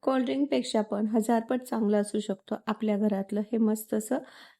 कोल्ड्रिंकपेक्षा पण 1000 पट चांगलं असू शकतो आपल्या घरातलं हे मस्त असं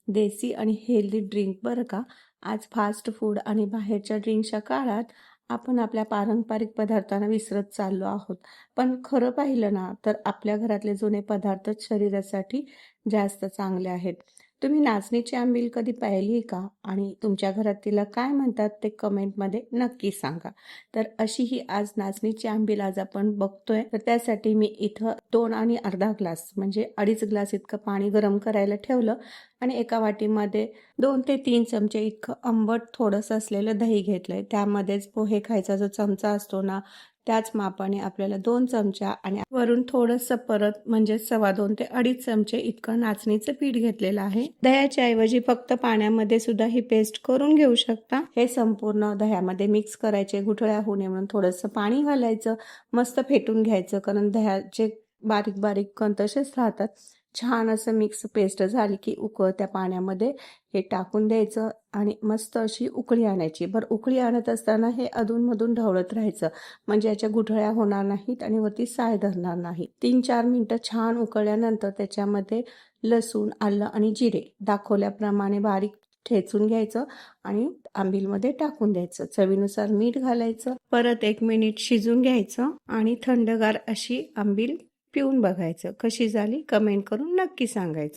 देसी आणि हेल्दी ड्रिंक बरं का. आज फास्ट फूड आणि बाहेरच्या ड्रिंकच्या काळात आपण आपल्या पारंपरिक पदार्थांना विसरत चाललो आहोत. पण खरं पाहिलं ना तर आपल्या घरातले जुने पदार्थच शरीरासाठी जास्त चांगले आहेत. तुम्ही नाचणीची आंबील कधी पाहिली का? आणि तुमच्या घरात तिला काय म्हणतात ते कमेंटमध्ये नक्की सांगा. तर अशी ही आज नाचणीची आंबील आज आपण बघतोय. तर त्यासाठी मी इथं 2 आणि अर्धा ग्लास म्हणजे 2.5 ग्लास इतकं पाणी गरम करायला ठेवलं आणि एका वाटीमध्ये 2 ते 3 चमचे इतकं आंबट थोडंसं असलेलं दही घेतलंय. त्यामध्येच पोहे खायचा जो चमचा असतो ना त्याच मापाने आपल्याला 2 चमचा आणि वरून थोडंसं परत म्हणजे 2.25 ते 2.5 चमचे इतकं नाचणीचं पीठ घेतलेलं आहे. दह्याच्या ऐवजी फक्त पाण्यामध्ये सुद्धा ही पेस्ट करून घेऊ शकता. हे संपूर्ण दह्यामध्ये मिक्स करायचे, गुठळ्या होऊ नये म्हणून थोडंसं पाणी घालायचं, मस्त फेटून घ्यायचं कारण दह्याचे बारीक बारीक कण तसेच राहतात. छान असं मिक्स पेस्ट झाली की उकळत्या पाण्यामध्ये हे टाकून द्यायचं आणि मस्त अशी उकळी आणायची. बरं उकळी आणत असताना हे अधूनमधून ढवळत राहायचं म्हणजे याच्या गुठळ्या होणार नाहीत आणि वरती साय धरणार नाही. 3-4 मिनिटं छान उकळल्यानंतर त्याच्यामध्ये लसूण, आलं आणि जिरे दाखवल्याप्रमाणे बारीक ठेचून घ्यायचं आणि आंबीलमध्ये टाकून द्यायचं. चवीनुसार मीठ घालायचं. परत 1 मिनिट शिजून घ्यायचं आणि थंडगार अशी आंबील पिऊन बघायचं. कशी झाली कमेंट करून नक्की सांगायचं.